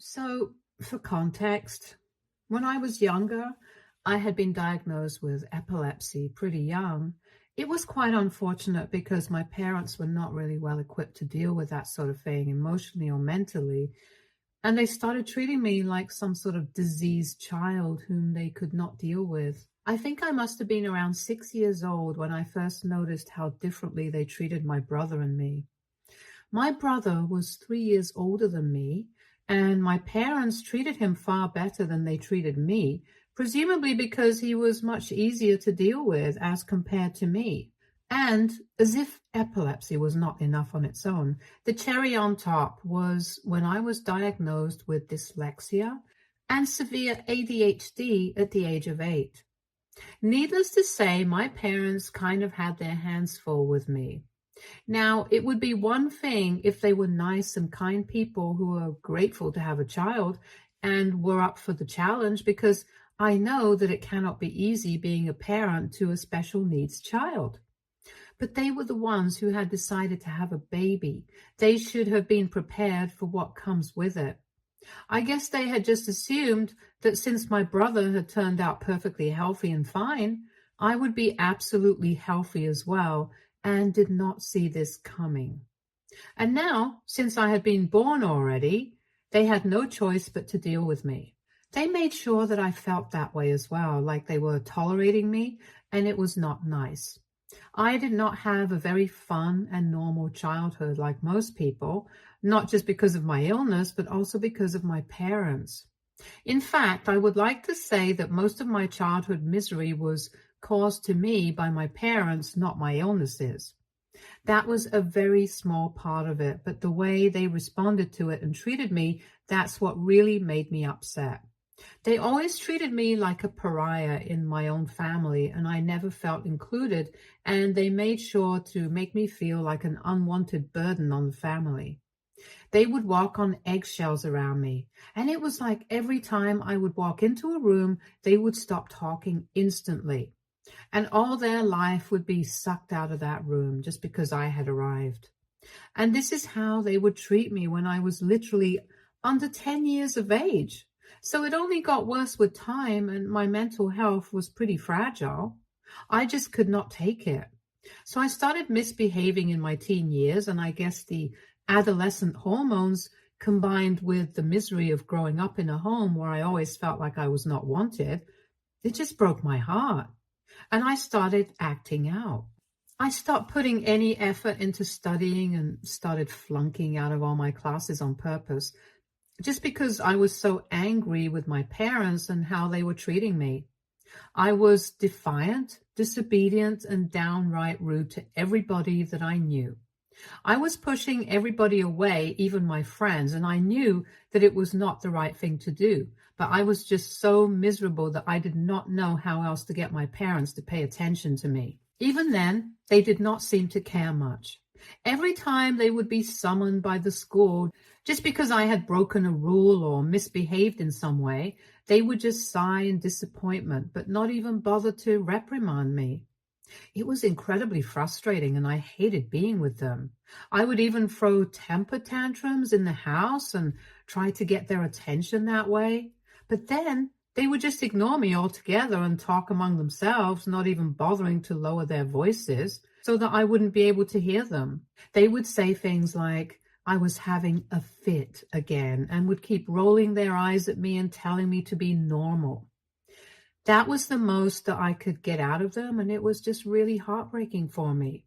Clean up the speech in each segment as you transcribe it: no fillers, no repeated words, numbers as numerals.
So, for context, when I was younger, I had been diagnosed with epilepsy pretty young. It was quite unfortunate because my parents were not really well equipped to deal with that sort of thing emotionally or mentally. And they started treating me like some sort of diseased child whom they could not deal with. I think I must have been around 6 years old when I first noticed how differently they treated my brother and me. My brother was 3 years older than me, and my parents treated him far better than they treated me, presumably because he was much easier to deal with as compared to me. And as if epilepsy was not enough on its own, the cherry on top was when I was diagnosed with dyslexia and severe ADHD at the age of 8. Needless to say, my parents kind of had their hands full with me. Now, it would be one thing if they were nice and kind people who were grateful to have a child and were up for the challenge, because I know that it cannot be easy being a parent to a special needs child. But they were the ones who had decided to have a baby. They should have been prepared for what comes with it. I guess they had just assumed that since my brother had turned out perfectly healthy and fine, I would be absolutely healthy as well, and did not see this coming. And now, since I had been born already, they had no choice but to deal with me. They made sure that I felt that way as well, like they were tolerating me, and it was not nice. I did not have a very fun and normal childhood like most people, not just because of my illness, but also because of my parents. In fact, I would like to say that most of my childhood misery was caused to me by my parents, not my illnesses. That was a very small part of it, but the way they responded to it and treated me, that's what really made me upset. They always treated me like a pariah in my own family, and I never felt included, and they made sure to make me feel like an unwanted burden on the family. They would walk on eggshells around me, and it was like every time I would walk into a room, they would stop talking instantly, and all their life would be sucked out of that room just because I had arrived. And this is how they would treat me when I was literally under 10 years of age. So it only got worse with time, and my mental health was pretty fragile. I just could not take it. So I started misbehaving in my teen years, and I guess the adolescent hormones combined with the misery of growing up in a home where I always felt like I was not wanted, it just broke my heart. And I started acting out. I stopped putting any effort into studying and started flunking out of all my classes on purpose, just because I was so angry with my parents and how they were treating me. I was defiant, disobedient, and downright rude to everybody that I knew. I was pushing everybody away, even my friends, and I knew that it was not the right thing to do. But I was just so miserable that I did not know how else to get my parents to pay attention to me. Even then, they did not seem to care much. Every time they would be summoned by the school, just because I had broken a rule or misbehaved in some way, they would just sigh in disappointment, but not even bother to reprimand me. It was incredibly frustrating, and I hated being with them. I would even throw temper tantrums in the house and try to get their attention that way. But then they would just ignore me altogether and talk among themselves, not even bothering to lower their voices so that I wouldn't be able to hear them. They would say things like I was having a fit again, and would keep rolling their eyes at me and telling me to be normal. That was the most that I could get out of them, and it was just really heartbreaking for me.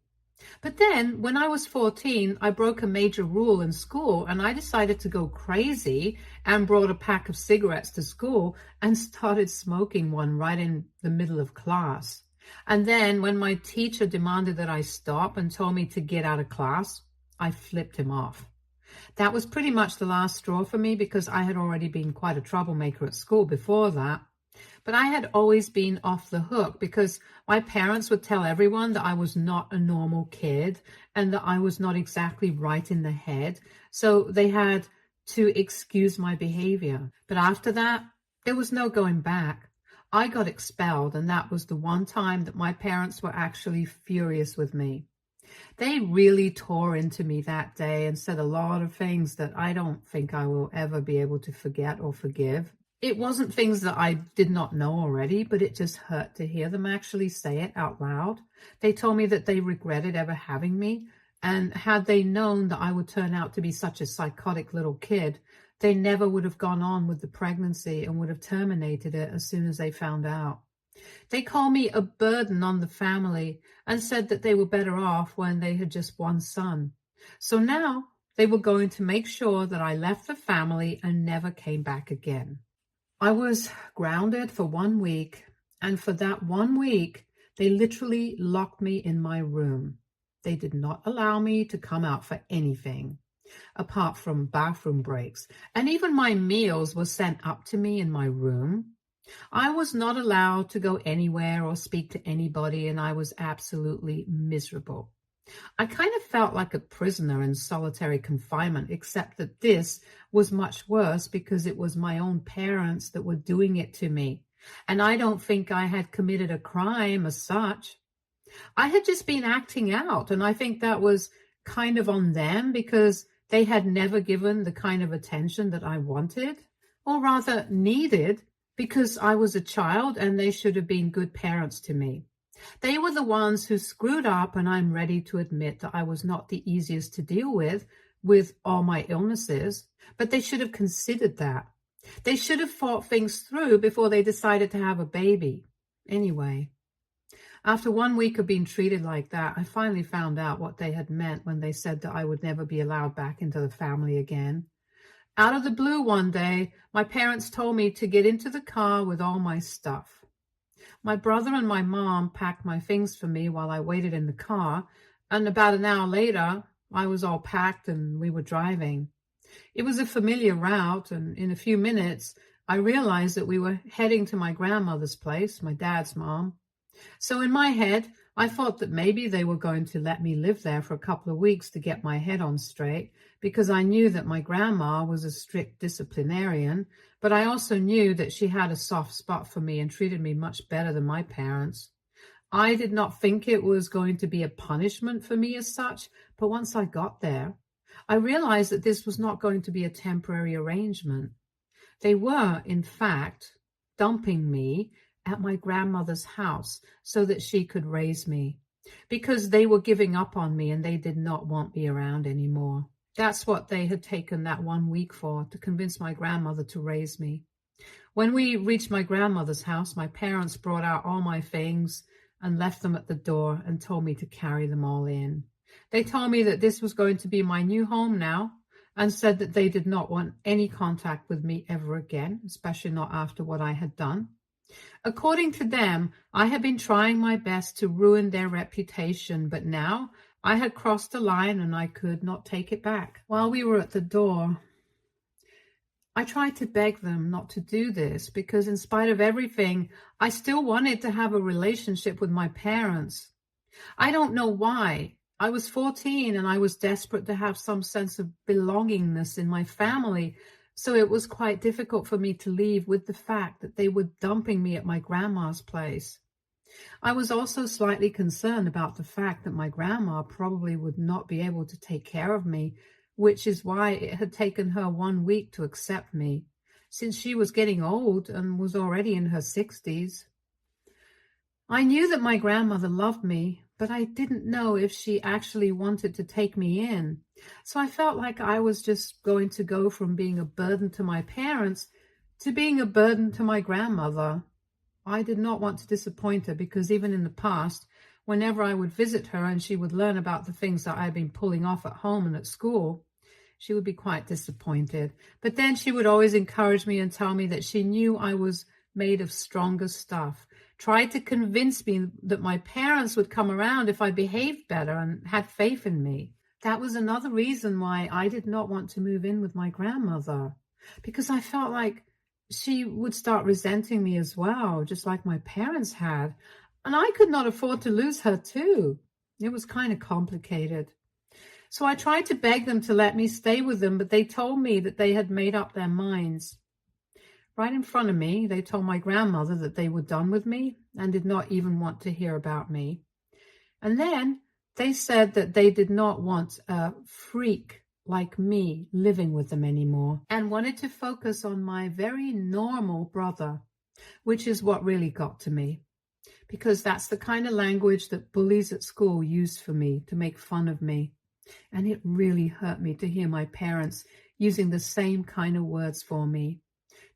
But then, when I was 14, I broke a major rule in school, and I decided to go crazy and brought a pack of cigarettes to school and started smoking one right in the middle of class. And then, when my teacher demanded that I stop and told me to get out of class, I flipped him off. That was pretty much the last straw for me, because I had already been quite a troublemaker at school before that. But I had always been off the hook because my parents would tell everyone that I was not a normal kid and that I was not exactly right in the head. So they had to excuse my behavior. But after that, there was no going back. I got expelled, and that was the one time that my parents were actually furious with me. They really tore into me that day and said a lot of things that I don't think I will ever be able to forget or forgive. It wasn't things that I did not know already, but it just hurt to hear them actually say it out loud. They told me that they regretted ever having me, and had they known that I would turn out to be such a psychotic little kid, they never would have gone on with the pregnancy and would have terminated it as soon as they found out. They called me a burden on the family and said that they were better off when they had just one son. So now they were going to make sure that I left the family and never came back again. I was grounded for 1 week, and for that 1 week, they literally locked me in my room. They did not allow me to come out for anything, apart from bathroom breaks, and even my meals were sent up to me in my room. I was not allowed to go anywhere or speak to anybody, and I was absolutely miserable. I kind of felt like a prisoner in solitary confinement, except that this was much worse because it was my own parents that were doing it to me. And I don't think I had committed a crime as such. I had just been acting out, and I think that was kind of on them because they had never given the kind of attention that I wanted, or rather needed, because I was a child and they should have been good parents to me. They were the ones who screwed up, and I'm ready to admit that I was not the easiest to deal with all my illnesses, but they should have considered that. They should have thought things through before they decided to have a baby. Anyway, after 1 week of being treated like that, I finally found out what they had meant when they said that I would never be allowed back into the family again. Out of the blue one day, my parents told me to get into the car with all my stuff. My brother and my mom packed my things for me while I waited in the car, and about an hour later, I was all packed and we were driving. It was a familiar route, and in a few minutes, I realized that we were heading to my grandmother's place, my dad's mom. So in my head, I thought that maybe they were going to let me live there for a couple of weeks to get my head on straight, because I knew that my grandma was a strict disciplinarian, but I also knew that she had a soft spot for me and treated me much better than my parents. I did not think it was going to be a punishment for me as such, but once I got there, I realized that this was not going to be a temporary arrangement. They were, in fact, dumping me at my grandmother's house so that she could raise me, because they were giving up on me and they did not want me around anymore. That's what they had taken that 1 week for, to convince my grandmother to raise me. When we reached my grandmother's house, my parents brought out all my things and left them at the door and told me to carry them all in. They told me that this was going to be my new home now, and said that they did not want any contact with me ever again, especially not after what I had done. According to them, I had been trying my best to ruin their reputation, but now I had crossed the line and I could not take it back. While we were at the door, I tried to beg them not to do this because in spite of everything, I still wanted to have a relationship with my parents. I don't know why. I was 14 and I was desperate to have some sense of belongingness in my family, so it was quite difficult for me to leave with the fact that they were dumping me at my grandma's place. I was also slightly concerned about the fact that my grandma probably would not be able to take care of me, which is why it had taken her 1 week to accept me, since she was getting old and was already in her 60s. I knew that my grandmother loved me, but I didn't know if she actually wanted to take me in. So I felt like I was just going to go from being a burden to my parents to being a burden to my grandmother. I did not want to disappoint her because even in the past, whenever I would visit her and she would learn about the things that I had been pulling off at home and at school, she would be quite disappointed. But then she would always encourage me and tell me that she knew I was made of stronger stuff, tried to convince me that my parents would come around if I behaved better and had faith in me. That was another reason why I did not want to move in with my grandmother, because I felt like she would start resenting me as well, just like my parents had. And I could not afford to lose her too. It was kind of complicated. So I tried to beg them to let me stay with them, but they told me that they had made up their minds. Right in front of me, they told my grandmother that they were done with me and did not even want to hear about me. And then They said that they did not want a freak like me living with them anymore and wanted to focus on my very normal brother, which is what really got to me, because that's the kind of language that bullies at school used for me to make fun of me. And it really hurt me to hear my parents using the same kind of words for me.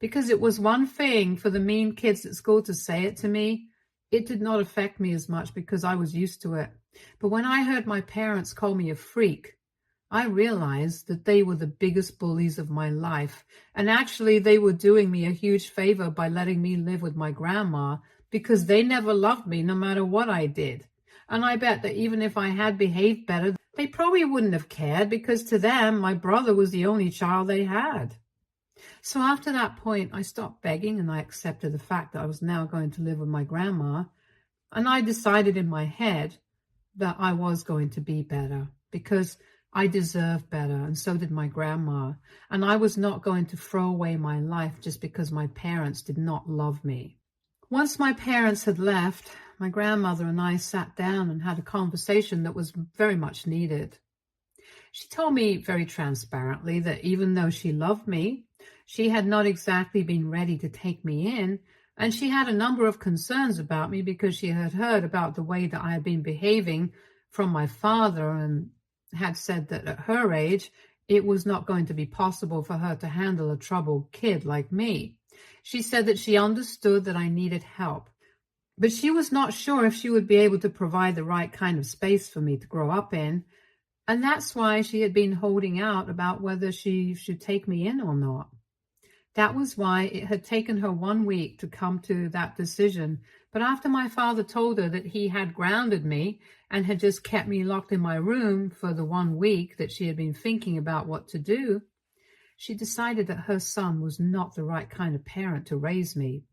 Because it was one thing for the mean kids at school to say it to me, it did not affect me as much because I was used to it. But when I heard my parents call me a freak, I realized that they were the biggest bullies of my life. And actually, they were doing me a huge favor by letting me live with my grandma, because they never loved me no matter what I did. And I bet that even if I had behaved better, they probably wouldn't have cared, because to them, my brother was the only child they had. So after that point, I stopped begging and I accepted the fact that I was now going to live with my grandma. And I decided in my head that I was going to be better, because I deserved better, and so did my grandma. And I was not going to throw away my life just because my parents did not love me. Once my parents had left, my grandmother and I sat down and had a conversation that was very much needed. She told me very transparently that even though she loved me, she had not exactly been ready to take me in, and she had a number of concerns about me because she had heard about the way that I had been behaving from my father, and had said that at her age, it was not going to be possible for her to handle a troubled kid like me. She said that she understood that I needed help, but she was not sure if she would be able to provide the right kind of space for me to grow up in. And that's why she had been holding out about whether she should take me in or not. That was why it had taken her 1 week to come to that decision. But after my father told her that he had grounded me and had just kept me locked in my room for the 1 week that she had been thinking about what to do, she decided that her son was not the right kind of parent to raise me,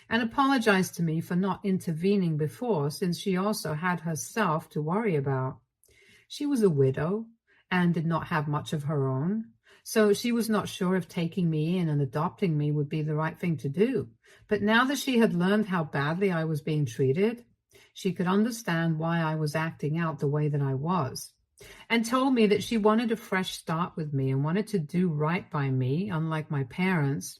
and apologized to me for not intervening before, since she also had herself to worry about. She was a widow and did not have much of her own, so she was not sure if taking me in and adopting me would be the right thing to do. But now that she had learned how badly I was being treated, she could understand why I was acting out the way that I was, and told me that she wanted a fresh start with me and wanted to do right by me, unlike my parents.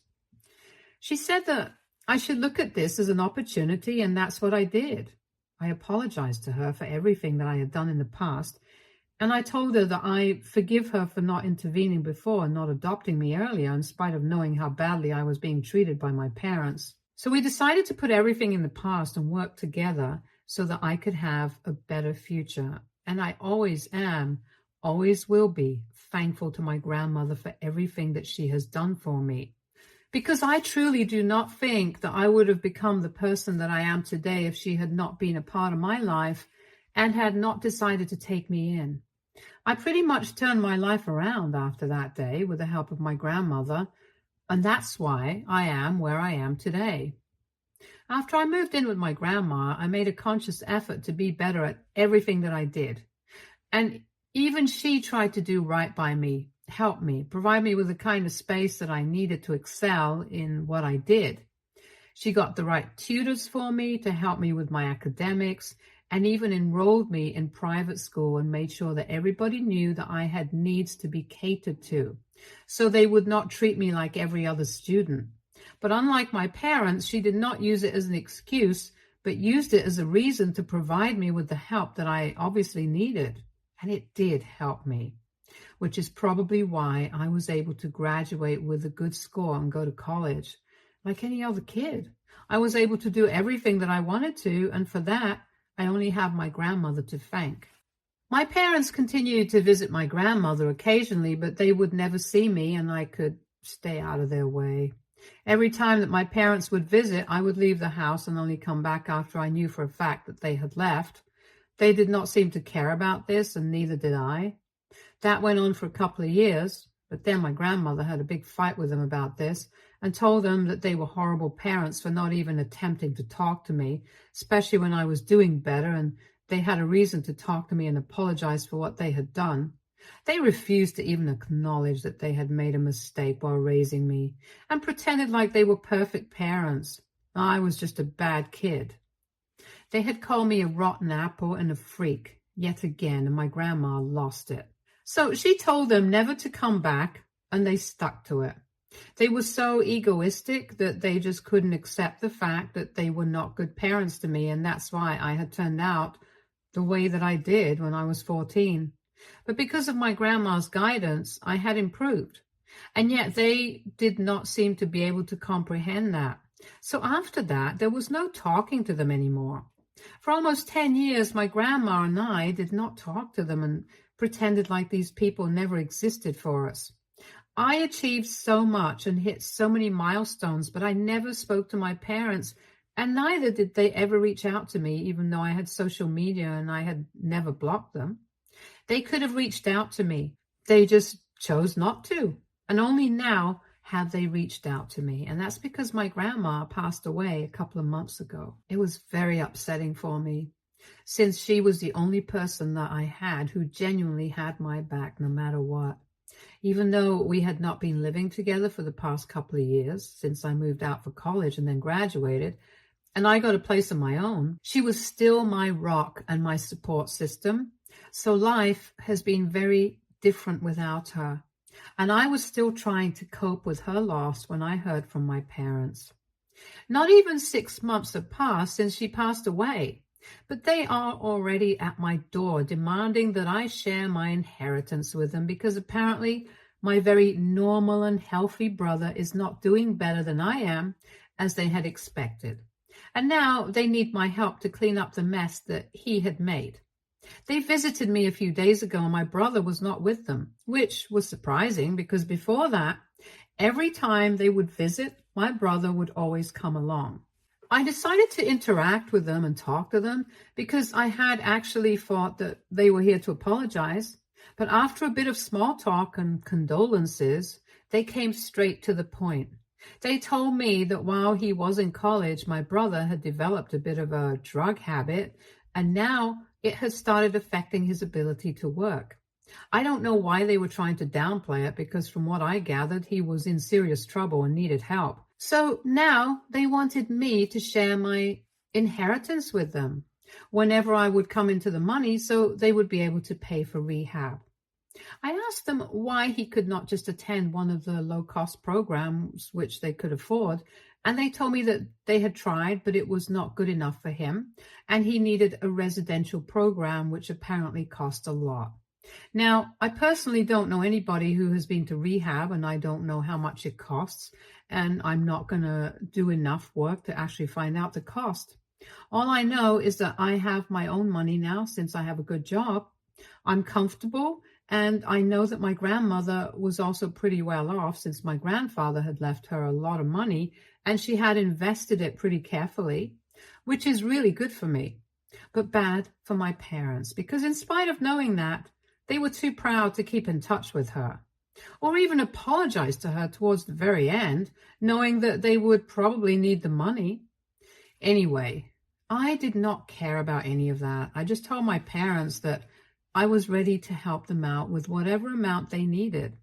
She said that I should look at this as an opportunity, and that's what I did. I apologized to her for everything that I had done in the past, and I told her that I forgive her for not intervening before and not adopting me earlier, in spite of knowing how badly I was being treated by my parents. So we decided to put everything in the past and work together so that I could have a better future. And I always am, always will be, thankful to my grandmother for everything that she has done for me. Because I truly do not think that I would have become the person that I am today if she had not been a part of my life and had not decided to take me in. I pretty much turned my life around after that day with the help of my grandmother, and that's why I am where I am today. After I moved in with my grandma, I made a conscious effort to be better at everything that I did. And even she tried to do right by me, help me, provide me with the kind of space that I needed to excel in what I did. She got the right tutors for me to help me with my academics, and even enrolled me in private school and made sure that everybody knew that I had needs to be catered to, so they would not treat me like every other student. But unlike my parents, she did not use it as an excuse, but used it as a reason to provide me with the help that I obviously needed. And it did help me, which is probably why I was able to graduate with a good score and go to college. Like any other kid, I was able to do everything that I wanted to, and for that, I only have my grandmother to thank. My parents continued to visit my grandmother occasionally, but they would never see me, and I could stay out of their way. Every time that my parents would visit, I would leave the house and only come back after I knew for a fact that they had left. They did not seem to care about this, and neither did I. That went on for a couple of years, but then my grandmother had a big fight with them about this and told them that they were horrible parents for not even attempting to talk to me, especially when I was doing better, and they had a reason to talk to me and apologize for what they had done. They refused to even acknowledge that they had made a mistake while raising me and pretended like they were perfect parents. I was just a bad kid. They had called me a rotten apple and a freak, yet again, and my grandma lost it. So she told them never to come back, and they stuck to it. They were so egoistic that they just couldn't accept the fact that they were not good parents to me, and that's why I had turned out the way that I did when I was 14. But because of my grandma's guidance, I had improved. And yet they did not seem to be able to comprehend that. So after that, there was no talking to them anymore. For almost 10 years, my grandma and I did not talk to them and pretended like these people never existed for us. I achieved so much and hit so many milestones, but I never spoke to my parents, and neither did they ever reach out to me, even though I had social media and I had never blocked them. They could have reached out to me. They just chose not to. And only now have they reached out to me. And that's because my grandma passed away a couple of months ago. It was very upsetting for me, since she was the only person that I had who genuinely had my back no matter what. Even though we had not been living together for the past couple of years, since I moved out for college and then graduated, and I got a place of my own, she was still my rock and my support system. So life has been very different without her. And I was still trying to cope with her loss when I heard from my parents. Not even 6 months have passed since she passed away, but they are already at my door demanding that I share my inheritance with them because apparently my very normal and healthy brother is not doing better than I am, as they had expected. And now they need my help to clean up the mess that he had made. They visited me a few days ago and my brother was not with them, which was surprising because before that, every time they would visit, my brother would always come along. I decided to interact with them and talk to them because I had actually thought that they were here to apologize. But after a bit of small talk and condolences, they came straight to the point. They told me that while he was in college, my brother had developed a bit of a drug habit, and now it had started affecting his ability to work. I don't know why they were trying to downplay it because from what I gathered, he was in serious trouble and needed help. So now they wanted me to share my inheritance with them whenever I would come into the money so they would be able to pay for rehab. I asked them why he could not just attend one of the low-cost programs which they could afford, and they told me that they had tried, but it was not good enough for him, and he needed a residential program which apparently cost a lot. Now, I personally don't know anybody who has been to rehab, and I don't know how much it costs, and I'm not going to do enough work to actually find out the cost. All I know is that I have my own money now since I have a good job. I'm comfortable, and I know that my grandmother was also pretty well off since my grandfather had left her a lot of money, and she had invested it pretty carefully, which is really good for me, but bad for my parents, because in spite of knowing that, they were too proud to keep in touch with her, or even apologize to her towards the very end, knowing that they would probably need the money. Anyway, I did not care about any of that. I just told my parents that I was ready to help them out with whatever amount they needed.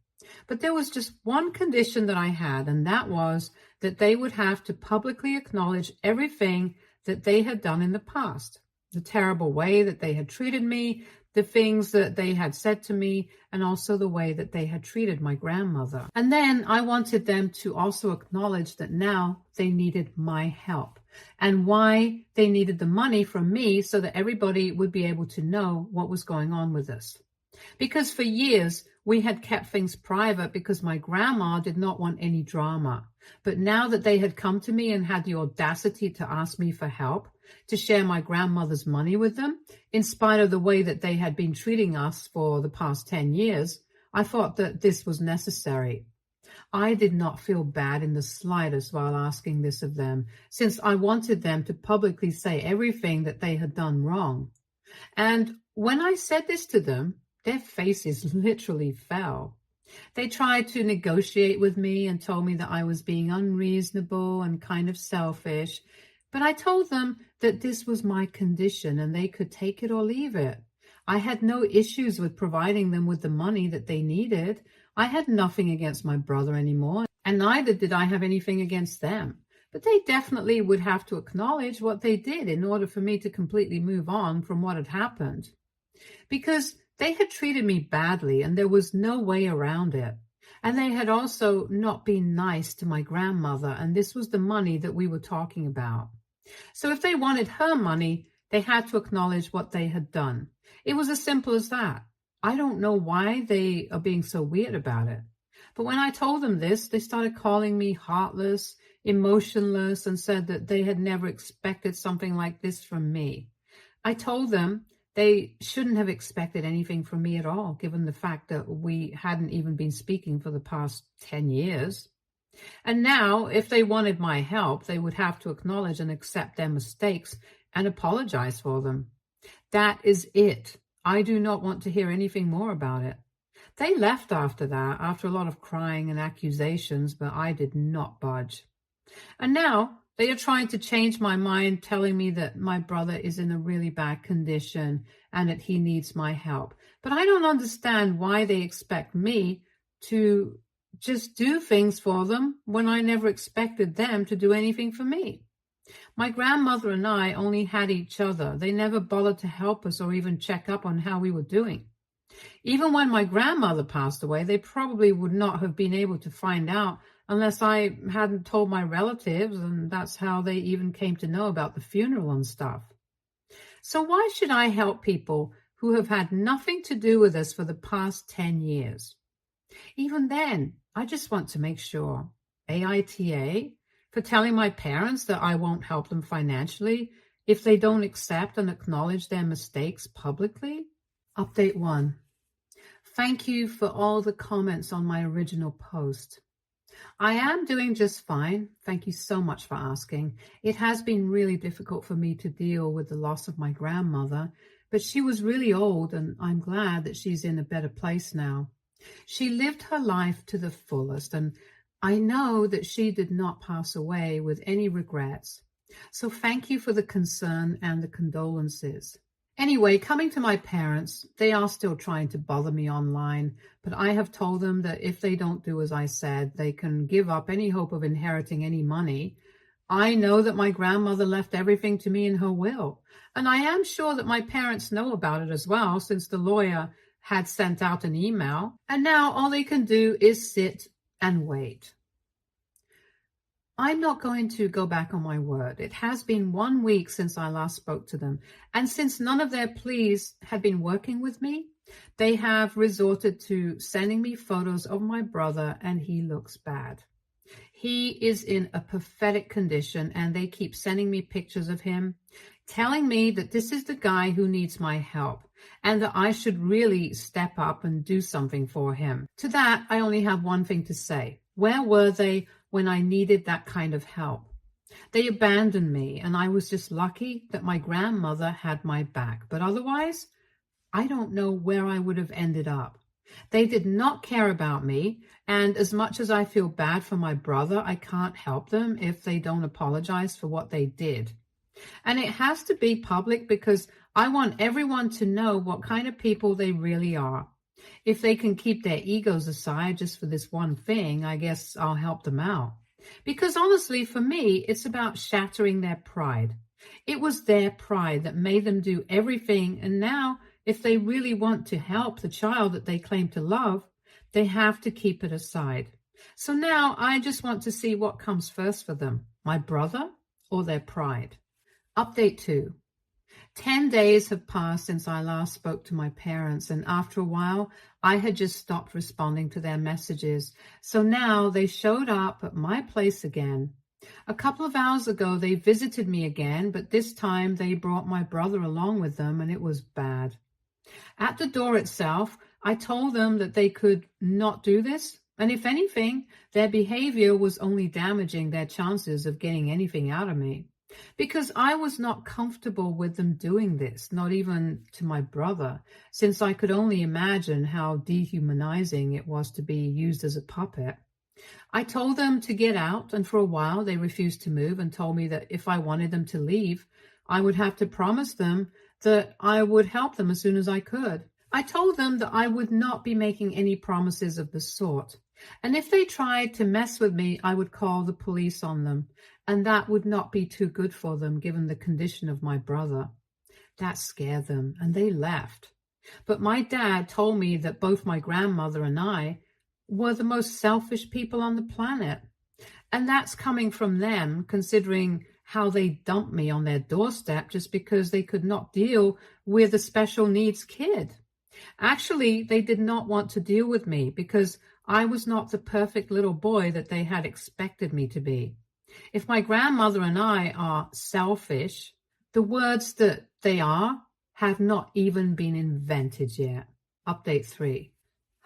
But there was just one condition that I had, and that was that they would have to publicly acknowledge everything that they had done in the past, the terrible way that they had treated me, the things that they had said to me, and also the way that they had treated my grandmother. And then I wanted them to also acknowledge that now they needed my help and why they needed the money from me so that everybody would be able to know what was going on with us. Because for years, we had kept things private because my grandma did not want any drama. But now that they had come to me and had the audacity to ask me for help, to share my grandmother's money with them, in spite of the way that they had been treating us for the past 10 years, I thought that this was necessary. I did not feel bad in the slightest while asking this of them, since I wanted them to publicly say everything that they had done wrong. And when I said this to them, their faces literally fell. They tried to negotiate with me and told me that I was being unreasonable and kind of selfish, but I told them that this was my condition and they could take it or leave it. I had no issues with providing them with the money that they needed. I had nothing against my brother anymore, and neither did I have anything against them. But they definitely would have to acknowledge what they did in order for me to completely move on from what had happened. because they had treated me badly and there was no way around it. And they had also not been nice to my grandmother, and this was the money that we were talking about. So if they wanted her money, they had to acknowledge what they had done. It was as simple as that. I don't know why they are being so weird about it. But when I told them this, they started calling me heartless, emotionless, and said that they had never expected something like this from me. I told them they shouldn't have expected anything from me at all, given the fact that we hadn't even been speaking for the past 10 years. And now, if they wanted my help, they would have to acknowledge and accept their mistakes and apologize for them. That is it. I do not want to hear anything more about it. They left after that, after a lot of crying and accusations, but I did not budge. And now they are trying to change my mind, telling me that my brother is in a really bad condition and that he needs my help. But I don't understand why they expect me to just do things for them when I never expected them to do anything for me. My grandmother and I only had each other. They never bothered to help us or even check up on how we were doing. Even when my grandmother passed away, they probably would not have been able to find out unless I hadn't told my relatives, and that's how they even came to know about the funeral and stuff. So why should I help people who have had nothing to do with us for the past 10 years? Even then, I just want to make sure. AITA for telling my parents that I won't help them financially if they don't accept and acknowledge their mistakes publicly? Update 1. Thank you for all the comments on my original post. I am doing just fine. Thank you so much for asking. It has been really difficult for me to deal with the loss of my grandmother, but she was really old and I'm glad that she's in a better place now. She lived her life to the fullest, and I know that she did not pass away with any regrets. So thank you for the concern and the condolences. Anyway, coming to my parents, they are still trying to bother me online, but I have told them that if they don't do as I said, they can give up any hope of inheriting any money. I know that my grandmother left everything to me in her will, and I am sure that my parents know about it as well, since the lawyer had sent out an email, and now all they can do is sit and wait. I'm not going to go back on my word. It has been 1 week since I last spoke to them, and since none of their pleas had been working with me, they have resorted to sending me photos of my brother, and he looks bad. He is in a pathetic condition, and they keep sending me pictures of him, telling me that this is the guy who needs my help, and that I should really step up and do something for him. To that, I only have one thing to say. Where were they when I needed that kind of help? They abandoned me, and I was just lucky that my grandmother had my back. But otherwise, I don't know where I would have ended up. They did not care about me, and as much as I feel bad for my brother, I can't help them if they don't apologize for what they did. And it has to be public because I want everyone to know what kind of people they really are. If they can keep their egos aside just for this one thing, I guess I'll help them out. Because honestly, for me, it's about shattering their pride. It was their pride that made them do everything, and now, if they really want to help the child that they claim to love, they have to keep it aside. So now I just want to see what comes first for them, my brother or their pride. Update 2. 10 days have passed since I last spoke to my parents, and after a while, I had just stopped responding to their messages. So now they showed up at my place again. A couple of hours ago, they visited me again, but this time they brought my brother along with them, and it was bad. At the door itself, I told them that they could not do this, and if anything, their behavior was only damaging their chances of getting anything out of me. Because I was not comfortable with them doing this, not even to my brother, since I could only imagine how dehumanizing it was to be used as a puppet. I told them to get out, and for a while they refused to move and told me that if I wanted them to leave, I would have to promise them that I would help them as soon as I could. I told them that I would not be making any promises of the sort, and if they tried to mess with me, I would call the police on them, and that would not be too good for them given the condition of my brother. That scared them, and they left. But my dad told me that both my grandmother and I were the most selfish people on the planet. And that's coming from them, considering how they dumped me on their doorstep just because they could not deal with a special needs kid. Actually, they did not want to deal with me because I was not the perfect little boy that they had expected me to be. If my grandmother and I are selfish, the words that they are have not even been invented yet. Update 3.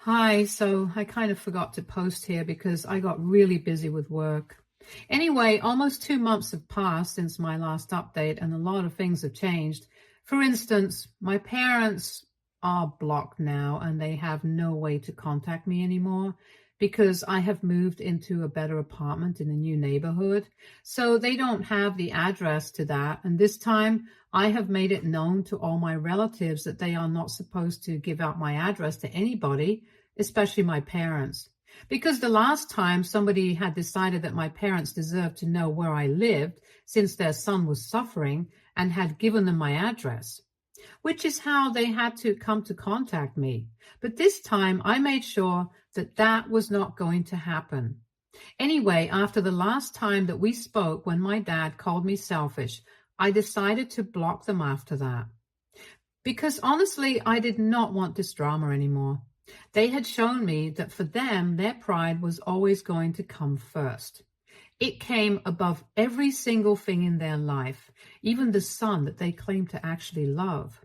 Hi, so I kind of forgot to post here because I got really busy with work. Anyway, almost 2 months have passed since my last update and a lot of things have changed. For instance, my parents are blocked now and they have no way to contact me anymore because I have moved into a better apartment in a new neighborhood. So they don't have the address to that. And this time I have made it known to all my relatives that they are not supposed to give out my address to anybody, especially my parents. Because the last time somebody had decided that my parents deserved to know where I lived since their son was suffering and had given them my address, which is how they had to come to contact me. But this time I made sure that that was not going to happen. Anyway, after the last time that we spoke when my dad called me selfish, I decided to block them after that. Because honestly, I did not want this drama anymore. They had shown me that for them, their pride was always going to come first. It came above every single thing in their life, even the son that they claimed to actually love.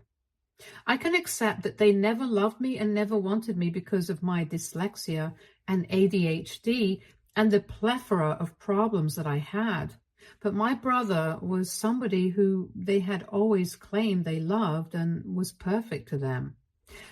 I can accept that they never loved me and never wanted me because of my dyslexia and ADHD and the plethora of problems that I had. But my brother was somebody who they had always claimed they loved and was perfect to them.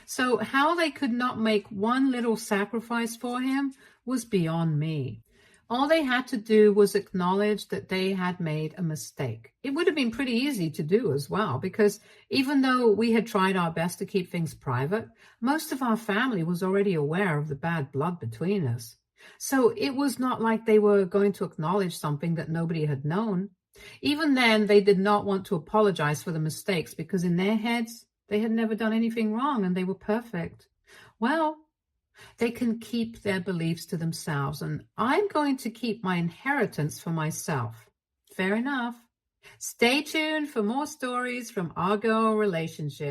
So how they could not make one little sacrifice for him was beyond me. All they had to do was acknowledge that they had made a mistake. It would have been pretty easy to do as well, because even though we had tried our best to keep things private, most of our family was already aware of the bad blood between us. So it was not like they were going to acknowledge something that nobody had known. Even then, they did not want to apologize for the mistakes because in their heads, they had never done anything wrong and they were perfect. Well, they can keep their beliefs to themselves, and I'm going to keep my inheritance for myself. Fair enough. Stay tuned for more stories from our girl relationship.